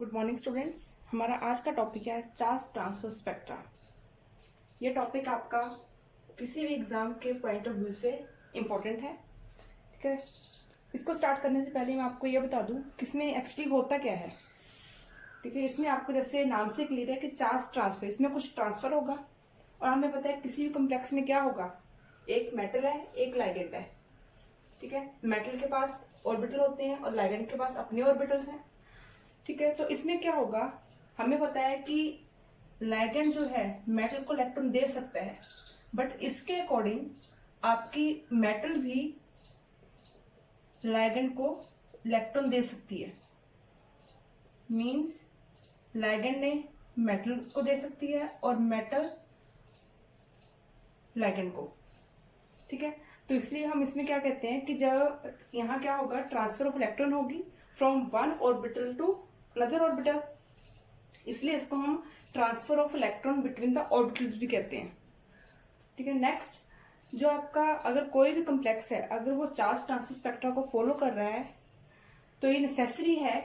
Good morning students. हमारा आज का टॉपिक है चार्ज ट्रांसफर स्पेक्ट्रा। ये टॉपिक आपका किसी भी एग्जाम के पॉइंट ऑफ व्यू से इम्पोर्टेंट है, ठीक है। इसको स्टार्ट करने से पहले मैं आपको ये बता दूं कि इसमें एक्चुअली होता क्या है, ठीक है। इसमें आपको जैसे नाम से क्लियर है कि चार्ज ट्रांसफर, इसमें कुछ ट्रांसफर होगा और हमें पता है किसी भी कॉम्प्लेक्स में क्या होगा, एक मेटल है एक लाइगेंड है, ठीक है। मेटल के पास ऑर्बिटल होते हैं और लाइगेंड के पास अपने ऑर्बिटल्स हैं, ठीक है। तो इसमें क्या होगा, हमें पता है कि लाइगेंड जो है मेटल को इलेक्ट्रॉन दे सकता है, बट इसके अकॉर्डिंग आपकी मेटल भी लाइगेंड को इलेक्ट्रॉन दे सकती है। मींस लाइगेंड ने मेटल को दे सकती है और मेटल लाइगेंड को, ठीक है। तो इसलिए हम इसमें क्या कहते हैं कि जब यहाँ क्या होगा, ट्रांसफर ऑफ इलेक्ट्रॉन होगी from one orbital to another orbital, इसलिए इसको हम transfer of electron between the orbitals भी कहते हैं, ठीक है। नेक्स्ट, जो आपका अगर कोई भी कॉम्प्लेक्स है, अगर वो चार्ज ट्रांसफर स्पेक्ट्रा को फॉलो कर रहा है तो ये नेसेसरी है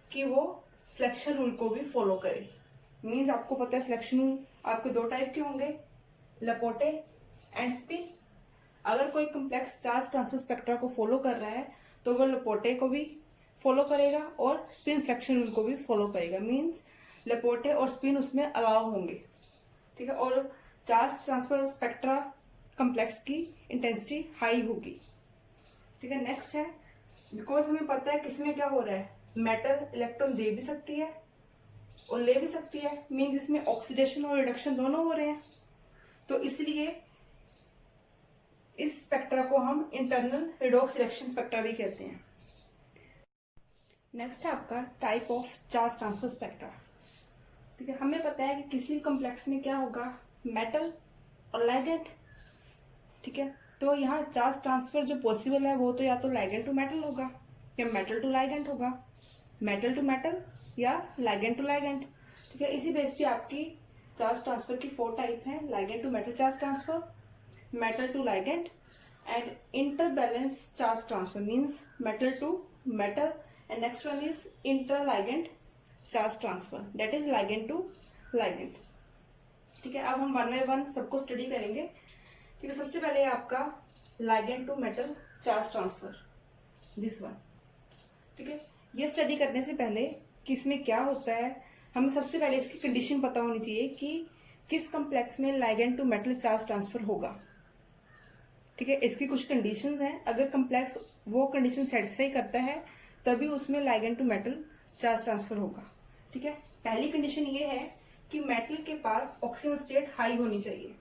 कि वो सिलेक्शन रूल को भी फॉलो करे। मीन्स आपको पता है सिलेक्शन रूल आपके दो टाइप के होंगे, लपोटे एंड स्पिन। अगर कोई कॉम्प्लेक्स चार्ज ट्रांसफर स्पेक्ट्रा को फॉलो कर रहा है तो वो लपोटे को भी फॉलो करेगा और स्पिन सिलेक्शन रूल को भी फॉलो करेगा। मीन्स लपोटे और स्पिन उसमें अलाउ होंगे, ठीक है। और चार्ज ट्रांसफर स्पेक्ट्रा कॉम्प्लेक्स की इंटेंसिटी हाई होगी, ठीक है। नेक्स्ट है, बिकॉज हमें पता है किसमें क्या हो रहा है, मेटल इलेक्ट्रॉन दे भी सकती है और ले भी सकती है। मीन्स इसमें ऑक्सीडेशन और रिडक्शन दोनों हो रहे हैं, तो इसलिए इस स्पेक्ट्रा को हम इंटरनल रिडॉक्स रिडक्शन स्पेक्ट्रा भी कहते हैं। नेक्स्ट है आपका type of charge transfer spectra, ठीक है। हमें पता है कि किसी भी कॉम्प्लेक्स में क्या होगा, मेटल और लाइगेंड, ठीक है। तो यहाँ चार्ज ट्रांसफर जो पॉसिबल है वो तो या तो लाइगेंड टू मेटल होगा या मेटल टू लाइगेंड होगा, मेटल टू मेटल या लाइगेंड टू लाइगेंड, ठीक है। इसी बेस पे आपकी चार्ज ट्रांसफर की 4 टाइप है, ligand to metal charge transfer, metal to ligand and interbalance charge transfer, means metal to metal, and next one is interligand charge transfer, that is ligand to ligand, ठीक है। अब हम one by one सबको study करेंगे, ठीक है। सबसे पहले आपका ligand to metal charge transfer, this one, ठीक है। ये स्टडी करने से पहले कि इसमें क्या होता है, हमें सबसे पहले इसकी कंडीशन पता होनी चाहिए कि किस कॉम्प्लेक्स में ligand to metal charge transfer होगा, ठीक है। इसकी कुछ कंडीशंस हैं, अगर कॉम्प्लेक्स वो कंडीशन सेटिस्फाई करता है तभी उसमें ligand to metal charge transfer होगा, ठीक है। पहली कंडीशन ये है कि मेटल के पास ऑक्सीजन स्टेट हाई होनी चाहिए।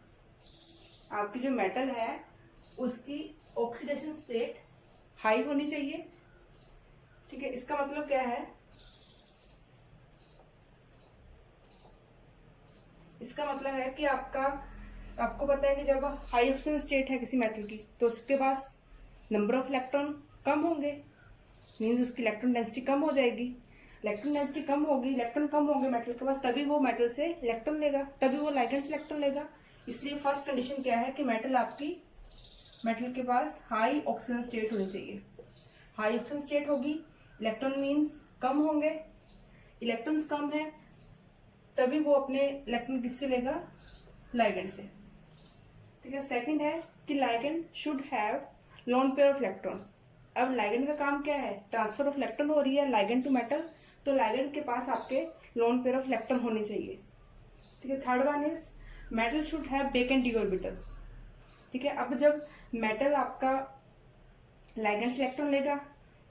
आपकी जो मेटल है उसकी ऑक्सीडेशन स्टेट हाई होनी चाहिए, ठीक है। इसका मतलब क्या है, इसका मतलब है कि आपको पता है कि जब हाई ऑक्सीजन स्टेट है किसी मेटल की तो उसके पास नंबर ऑफ इलेक्ट्रॉन कम होंगे, मीन्स उसकी इलेक्ट्रॉन डेंसिटी कम हो जाएगी। इलेक्ट्रॉन डेंसिटी कम होगी, इलेक्ट्रॉन कम होंगे मेटल के पास, तभी वो मेटल से इलेक्ट्रॉन लेगा, तभी वो लाइगेंड से इलेक्ट्रॉन लेगा। इसलिए फर्स्ट कंडीशन क्या है कि मेटल के पास हाई ऑक्सीजन स्टेट होनी चाहिए। हाई ऑक्सीजन स्टेट होगी, इलेक्ट्रॉन मीन्स कम होंगे, इलेक्ट्रॉन्स कम है तभी वो अपने इलेक्ट्रॉन किससे लेगा, लाइगेंड से, ठीक है। सेकंड है कि ligand should have lone pair of electron. अब लाइगेंड का काम क्या है, ट्रांसफर ऑफ इलेक्ट्रॉन हो रही है लाइगेंड टू मेटल, तो लाइगेंड के पास आपके लोन पेयर ऑफ इलेक्ट्रॉन होने चाहिए, ठीक है। Third one is metal should have vacant D orbital, ठीक है। अब जब मेटल आपका लाइगेंड से इलेक्ट्रॉन लेगा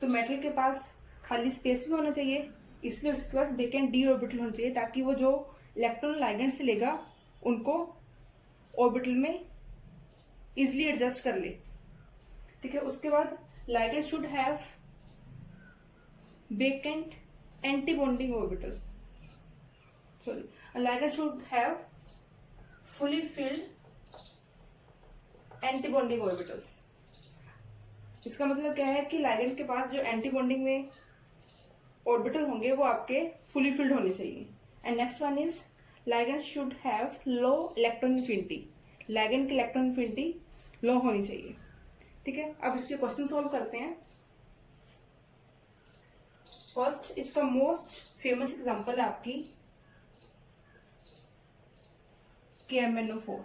तो मेटल के पास खाली स्पेस भी होना चाहिए, इसलिए उसके पास वेकेंट डी ऑर्बिटल होना चाहिए ताकि वो जो इलेक्ट्रॉन लाइगेंड से लेगा उनको ऑर्बिटल में इजिली एडजस्ट कर ले, ठीक है। उसके बाद ligand should have vacant anti bonding orbital, sorry, ligand should have fully filled anti bonding orbitals. इसका मतलब क्या है कि लाइगेंड के पास जो एंटी बॉन्डिंग में ऑर्बिटल होंगे वो आपके फुली फिल्ड होने चाहिए। And next one is ligand should have low electron affinity, ligand की इलेक्ट्रॉन एफिनिटी लो होनी चाहिए, ठीक है। अब इसके क्वेश्चन सॉल्व करते हैं। फर्स्ट, इसका मोस्ट फेमस एग्जांपल है आपकी KMnO4,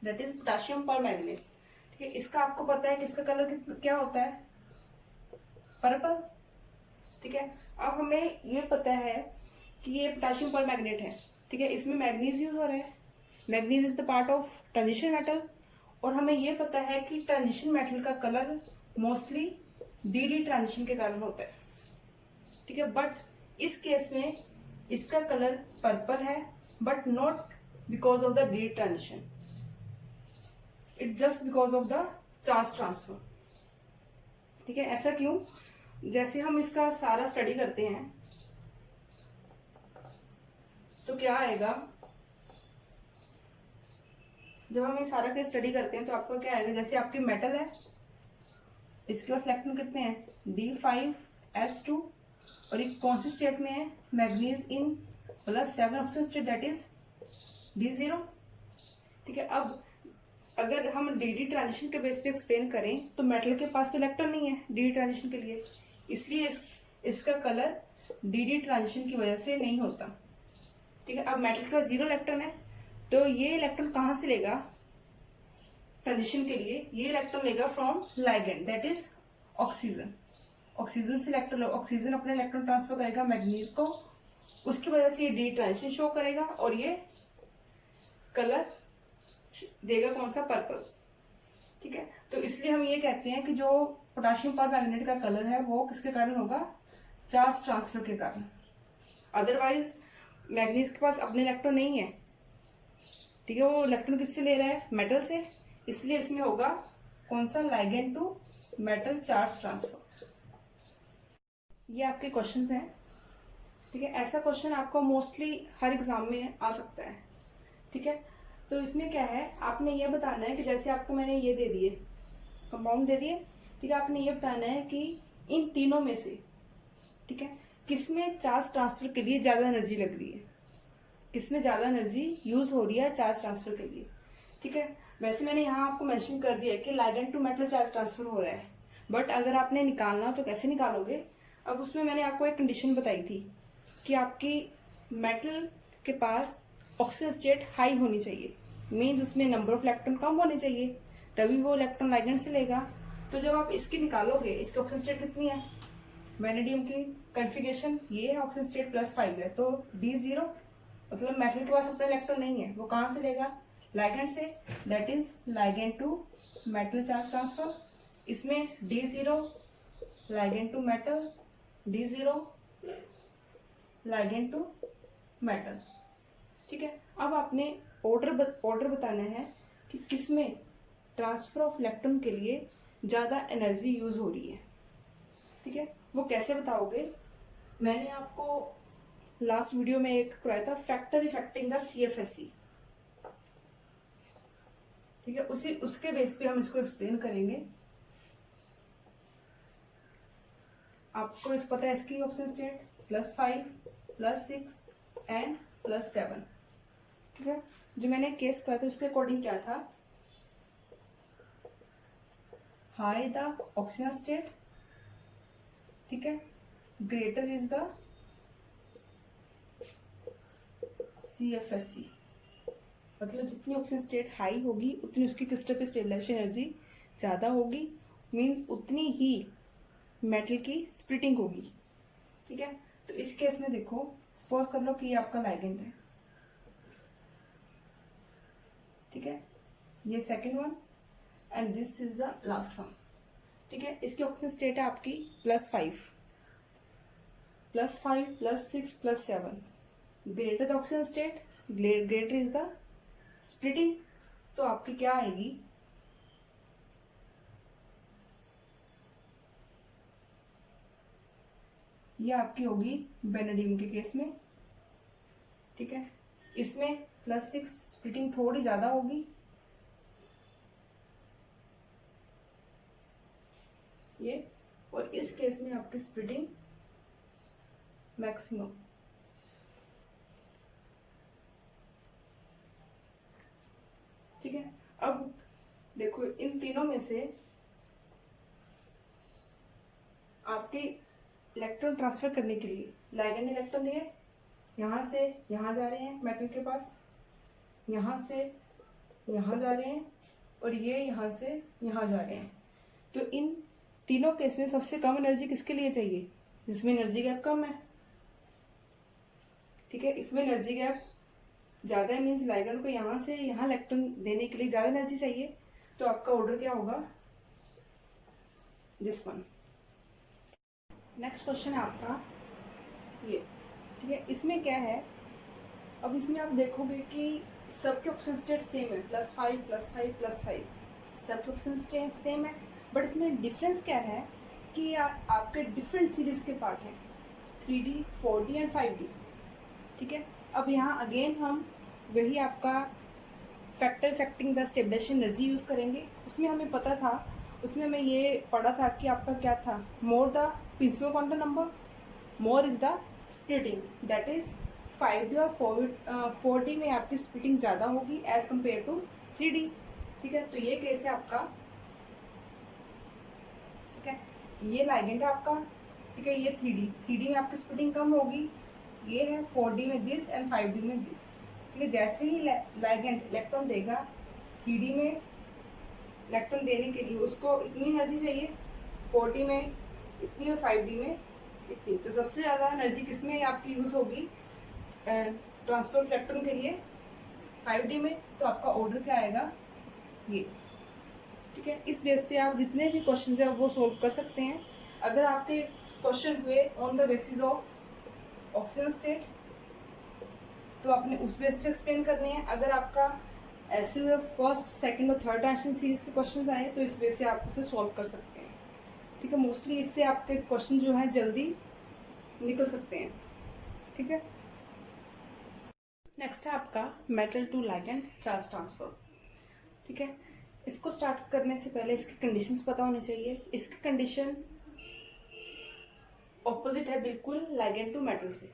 that is potassium permanganate. ठीक है, इसका आपको पता है कि इसका कलर क्या होता है, पर्पल। ठीक है, अब हमें ये पता है कि ये पोटेशियम परमैंगनेट है। ठीक है, इसमें मैग्नीज यूज हो रहा है, manganese is the part of transition metal, और हमें ये पता है कि ट्रांजिशन मेटल का कलर मोस्टली DD ट्रांजिशन के कारण होता है। ठीक है, बट इस केस में इसका कलर पर्पल है, but not because of the DD transition, it just because of the charge transfer. ठीक है, ऐसा क्यों? जैसे हम इसका सारा स्टडी करते हैं तो क्या आएगा, जब हम ये सारा केस स्टडी करते हैं तो आपको क्या आएगा, जैसे आपकी मेटल है, इसके पास इलेक्ट्रॉन कितने हैं, D5S2, और एक कौन सी स्टेट में है, manganese in +7 oxygen state, that is D0। ठीक है, अब अगर हम DD ट्रांजिशन के बेस पे एक्सप्लेन करें तो मेटल के पास तो इलेक्ट्रॉन नहीं है DD ट्रांजिशन के लिए, इसलिए इसका कलर DD ट्रांजिशन की वजह से नहीं होता। ठीक है, अब मेटल के पास 0 इलेक्ट्रॉन है, तो ये इलेक्ट्रॉन कहाँ से लेगा ट्रांजिशन के लिए, ये इलेक्ट्रॉन लेगा from ligand, that is oxygen. Oxygen से इलेक्ट्रॉन, ऑक्सीजन अपने इलेक्ट्रॉन ट्रांसफर करेगा मैग्नीज को, उसकी वजह से ये DD ट्रांजिशन शो करेगा और ये कलर देगा कौन सा, पर्पल। ठीक है, तो इसलिए हम ये कहते हैं कि जो पोटेशियम परमैंगनेट का कलर है वो किसके कारण होगा, चार्ज ट्रांसफर के कारण। अदरवाइज मैग्नीज के पास अपने इलेक्ट्रॉन नहीं है। ठीक है, वो इलेक्ट्रॉन किससे ले रहा है, मेटल से, इसलिए इसमें होगा कौन सा, ligand to metal charge transfer. ये आपके क्वेश्चंस हैं। ठीक है, ऐसा क्वेश्चन आपको मोस्टली हर एग्जाम में आ सकता है। ठीक है, तो इसमें क्या है, आपने ये बताना है कि जैसे आपको मैंने ये दे दिए, कंपाउंड दे दिए। ठीक है, आपने ये बताना है कि इन तीनों में से, ठीक है, किसमें चार्ज ट्रांसफर के लिए ज्यादा एनर्जी लग रही है, किसमें ज्यादा एनर्जी यूज हो रही है चार्ज ट्रांसफर के लिए। ठीक है, वैसे मैंने यहाँ आपको मेंशन कर दिया है कि ligand to metal charge transfer हो रहा है, बट अगर आपने निकालना तो कैसे निकालोगे। अब उसमें मैंने आपको एक कंडीशन बताई थी कि आपकी मेटल के पास ऑक्सीजन स्टेट हाई होनी चाहिए, मीन्स उसमें नंबर ऑफ इलेक्ट्रॉन कम होने चाहिए, तभी वो इलेक्ट्रॉन लाइगेंड से लेगा। तो जब आप इसकी निकालोगे, इसकी ऑक्सीजन स्टेट कितनी है, वैनेडियम की कॉन्फ़िगरेशन ये है, ऑक्सीजन स्टेट +5 है, तो D0, मतलब मेटल के पास अपना इलेक्ट्रॉन नहीं है, वो कहाँ से लेगा, लाइगेंड से, that is ligand to metal charge transfer. इसमें D0 ligand to metal, D0 ligand to metal. ठीक है, अब आपने ऑर्डर बताना है कि किसमें ट्रांसफर ऑफ इलेक्ट्रॉन के लिए ज़्यादा एनर्जी यूज हो रही है। ठीक है, वो कैसे बताओगे, मैंने आपको लास्ट वीडियो में एक कराया था, फैक्टर इफेक्टिंग द CFSE। ठीक है, उसके बेस पे हम इसको एक्सप्लेन करेंगे। आपको इस पता है इसकी ऑक्सीजन स्टेट +5, +6 एंड +7। ठीक है, जो मैंने केस किया था उसके अकॉर्डिंग क्या था, हाई द ऑक्सीजन स्टेट, ठीक है, ग्रेटर इज द CFSE, मतलब जितनी ऑक्सीजन स्टेट हाई होगी उतनी उसकी क्रिस्टल की स्टेबलाइजेशन एनर्जी ज़्यादा होगी, मीन्स उतनी ही मेटल की स्प्लिटिंग होगी। ठीक है, तो इस केस में देखो, सपोज कर लो कि ये आपका लाइगेंड है। ठीक है, ये second one and this is the last one. ठीक है, इसकी ऑक्सीजन स्टेट है आपकी +5, +6 +7, greater the oxygen state, greater is the splitting, तो आपकी क्या आएगी, ये आपकी होगी वेनेडियम के केस में। ठीक है, इसमें +6 स्प्लिटिंग थोड़ी ज्यादा होगी, ये, और इस केस में आपकी स्प्लिटिंग मैक्सिमम। ठीक है, अब देखो इन तीनों में से आपके इलेक्ट्रॉन ट्रांसफर करने के लिए लाइगेंड इलेक्ट्रॉन दिए, यहाँ से यहाँ जा रहे हैं मेटल के पास, यहाँ से यहाँ जा रहे हैं, और ये यहाँ से यहाँ जा रहे हैं। तो इन तीनों केस में सबसे कम एनर्जी किसके लिए चाहिए? जिसमें एनर्जी गैप कम है। ठीक है, इसमें एनर्जी गैप ज़्यादा है, मीन्स लाइगेंड को यहाँ से यहाँ इलेक्ट्रॉन देने के लिए ज़्यादा एनर्जी चाहिए। तो आपका ऑर्डर क्या होगा? This one. नेक्स्ट क्वेश्चन है आपका ये। ठीक है, इसमें क्या है, अब इसमें आप देखोगे कि सबके ऑक्सीजन स्टेट सेम है, +5 +5 +5, सबके ऑक्सीजन स्टेट सेम है, बट इसमें डिफरेंस क्या है कि आपके डिफरेंट सीरीज के पार्ट हैं, 3D 4D एंड 5D। ठीक है, अब यहाँ अगेन हम वही आपका factor affecting the stabilisation energy use करेंगे। उसमें हमें पता था, उसमें हमें ये पढ़ा था कि आपका क्या था, more the principal quantum number, more is the splitting, that is 5D और 4D में आपकी स्प्लिटिंग ज़्यादा होगी एज कम्पेयर टू 3D। ठीक है, तो ये केस है आपका। ठीक है, ये लाइगेंड है आपका। ठीक है, ये 3D में आपकी स्प्लिटिंग कम होगी, ये है 4D में दिस एंड 5D में दिस। ठीक है, जैसे ही लाइगेंड इलेक्ट्रॉन देगा 3D में इलेक्ट्रॉन देने के लिए उसको इतनी एनर्जी चाहिए, 4D में इतनी और 5D में इतनी। तो सबसे ज़्यादा एनर्जी किसमें आपकी यूज़ होगी ट्रांसफर इलेक्ट्रॉन के लिए? 5D में। तो आपका ऑर्डर क्या आएगा? ये। ठीक है, इस बेस पे आप जितने भी क्वेश्चन है वो सोल्व कर सकते हैं। अगर आपके क्वेश्चन हुए on the basis of oxygen state तो आपने उस बेस पे एक्सप्लेन करने हैं। अगर आपका ऐसे हुए फर्स्ट सेकंड और थर्ड ट्रांजिशन सीरीज के क्वेश्चन आए तो इस बेस से आप उसे सॉल्व कर सकते हैं। ठीक है, मोस्टली इससे आपके क्वेश्चन जो हैं जल्दी निकल सकते हैं। ठीक है, नेक्स्ट है आपका metal to ligand charge transfer. ठीक है, इसको स्टार्ट करने से पहले इसकी कंडीशंस पता होनी चाहिए। इसकी कंडीशन ऑपोजिट है बिल्कुल लाइगेंड टू मेटल से।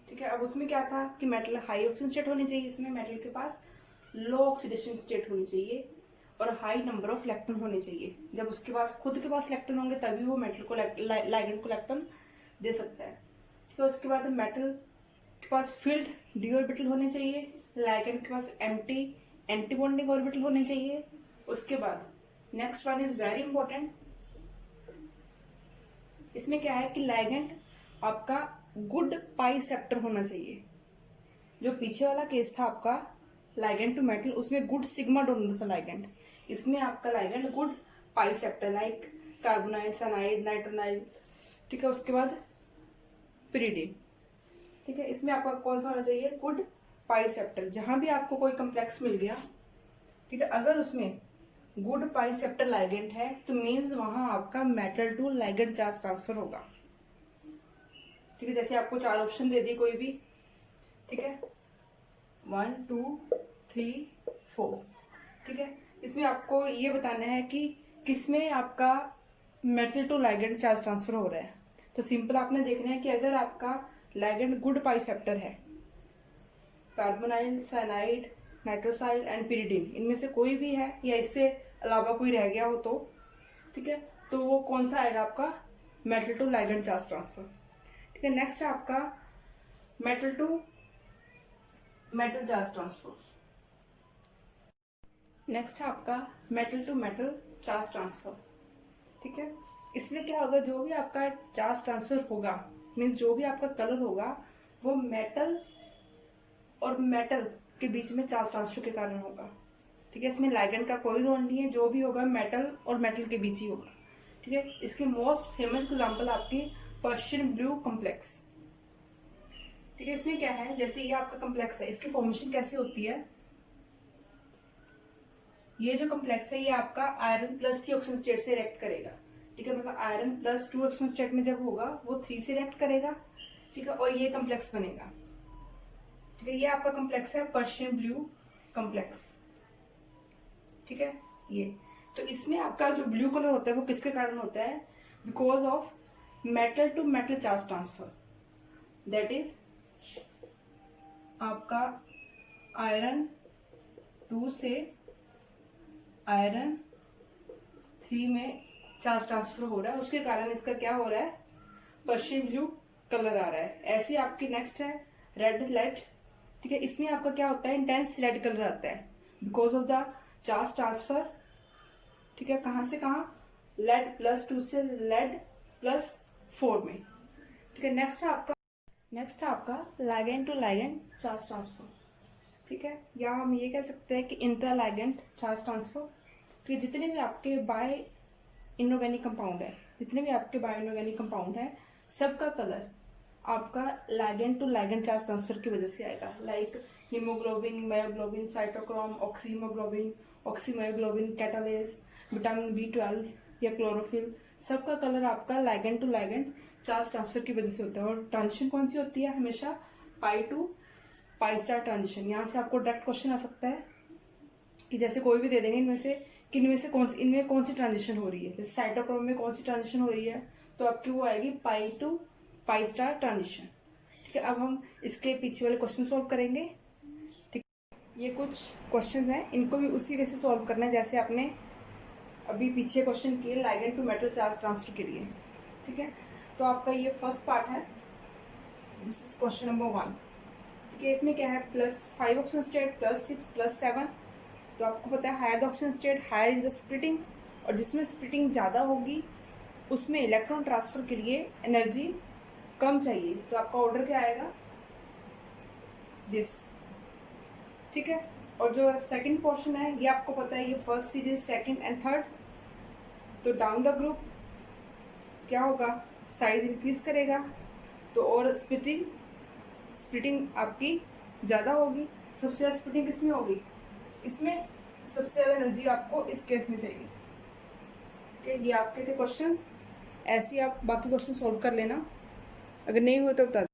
ठीक है, अब उसमें क्या था कि मेटल हाई ऑक्सीजन स्टेट होनी चाहिए, इसमें मेटल के पास लो ऑक्सीडेशन स्टेट होनी चाहिए और हाई नंबर ऑफ इलेक्ट्रॉन होने चाहिए। जब उसके पास खुद के पास इलेक्ट्रॉन होंगे तभी वो मेटल को लाइगेंड को इलेक्ट्रॉन दे सकता है। ठीक है, उसके बाद मेटल के पास फील्ड डी ऑर्बिटल होने चाहिए, लाइगेंड के पास एंटी बॉन्डिंग ऑर्बिटल होने चाहिए। उसके बाद next one is very important, इसमें क्या है कि लाइगेंड आपका गुड पाई सेप्टर होना चाहिए। जो पीछे वाला केस था आपका लाइगेंड टू मेटल, उसमें गुड सिग्मा डोनर था लाइगेंड, इसमें आपका लाइगेंड गुड पाई सेप्टर लाइक कार्बोनाइल, साइनाइड, नाइट्रोनाइल। ठीक है, उसके बाद पिरिडीन। ठीक है, इसमें आपका कौन सा होना चाहिए? गुड पाई सेप्टर। जहां भी आपको कोई कम्प्लेक्स मिल गया, ठीक है, अगर उसमें गुड पाई सेप्टर लाइगेंड है तो मीन्स वहां आपका metal to ligand charge transfer होगा। ठीक है, जैसे आपको 4 ऑप्शन दे दी कोई भी, ठीक है, 1 2 3 4। ठीक है, इसमें आपको ये बताना है कि किसमें आपका metal to ligand charge transfer हो रहा है। तो सिंपल आपने देखना है कि अगर आपका लाइगेंड गुड पाई सेप्टर है, कार्बोनाइल, साइनाइड, नाइट्रोसाइल एंड पिरिडीन, इनमें से कोई भी है या इससे अलावा कोई रह गया हो तो, ठीक है, तो वो कौन सा आएगा आपका? Metal to ligand charge transfer. ठीक है, नेक्स्ट है आपका metal to metal charge transfer. Next है आपका metal to metal charge transfer. ठीक है, इसमें क्या होगा, जो भी आपका चार्ज ट्रांसफर होगा, मीन्स जो भी आपका कलर होगा वो मेटल और मेटल के बीच में चार्ज ट्रांसफर के कारण होगा। ठीक है, इसमें लाइगेंड का कोई रोल नहीं है, जो भी होगा मेटल और मेटल के बीच ही होगा। ठीक है, इसकी मोस्ट फेमस एग्जांपल आपकी पर्शियन ब्लू कॉम्प्लेक्स। ठीक है, इसमें क्या है, जैसे ये आपका कॉम्प्लेक्स है, इसकी फॉर्मेशन कैसे होती है? ये जो कॉम्प्लेक्स है ये आपका आयरन प्लस 3 ऑक्सीजन स्टेट से रिएक्ट करेगा। ठीक है, मतलब आयरन प्लस 2 ऑक्सीजन स्टेट में जब होगा वो 3 से रिएक्ट करेगा। ठीक है, और ये कॉम्प्लेक्स बनेगा। ठीक है, ये आपका कॉम्प्लेक्स है पर्शियन ब्लू कॉम्प्लेक्स। ठीक है, ये तो इसमें आपका जो ब्लू कलर होता है वो किसके कारण होता है? Because of metal to metal charge transfer, that is आपका आयरन 2 से आयरन 3 में चार्ज ट्रांसफर हो रहा है, उसके कारण इसका क्या हो रहा है? पर्शियन ब्लू कलर आ रहा है। ऐसे आपकी नेक्स्ट है रेड लेड, ठीक है, इसमें आपका क्या होता है, इंटेंस रेड कलर आता है because of the charge transfer, ठीक है, कहाँ से कहाँ, लेड +2 से लेड +4 में, ठीक है। नेक्स्ट है आपका ligand to ligand charge transfer, ठीक है, या हम ये कह सकते हैं कि इंट्रा लिगैंड चार्ज ट्रांसफर। तो जितने भी आपके बाय इनऑर्गेनिक कंपाउंड है, सबका कलर आपका ligand to ligand charge transfer की वजह से आएगा। Like haemoglobin, myoglobin, cytochrome, oxyhaemoglobin, oxymyoglobin, catalase, vitamin B12 या क्लोरोफिल, सबका कलर आपका ligand to ligand charge transfer की वजह से होता है। और ट्रांजिशन कौन सी होती है, हमेशा पाई टू पाई स्टार ट्रांजिशन। यहाँ से आपको डायरेक्ट क्वेश्चन आ सकता है कि जैसे कोई भी दे देंगे इनमें से कौन सी ट्रांजिशन हो रही है, जैसे साइटोक्रोम में कौन सी ट्रांजिशन हो रही है, तो आपकी वो आएगी पाई टू पाई स्टार ट्रांजिशन, ठीक है। अब हम इसके पीछे वाले क्वेश्चन सॉल्व करेंगे, ठीक है। ये कुछ क्वेश्चन हैं, इनको भी उसी वजह से सॉल्व करना है जैसे आपने अभी पीछे क्वेश्चन किए ligand to metal charge transfer के लिए, ठीक है। तो आपका ये फर्स्ट पार्ट है, दिस इज क्वेश्चन नंबर 1, ठीक है। इसमें क्या है, +5 ऑक्सीजन स्टेट, +6, +7। तो आपको पता है higher the oxygen state higher is the splitting, और जिसमें स्प्लिटिंग ज़्यादा होगी उसमें इलेक्ट्रॉन ट्रांसफर के लिए एनर्जी कम चाहिए। तो आपका ऑर्डर क्या आएगा, दिस, ठीक है। और जो सेकंड पोर्शन है ये आपको पता है, ये first series, second and third. तो डाउन द ग्रुप क्या होगा, साइज इंक्रीज करेगा, तो और स्प्लिटिंग आपकी ज़्यादा होगी। सबसे ज़्यादा स्प्लिटिंग किस में होगी, इसमें, सबसे ज़्यादा एनर्जी आपको इस केस में चाहिए, ठीक है। ये आपके थे क्वेश्चंस, ऐसे ही आप बाकी क्वेश्चन सॉल्व कर लेना, अगर नहीं हुए तो बता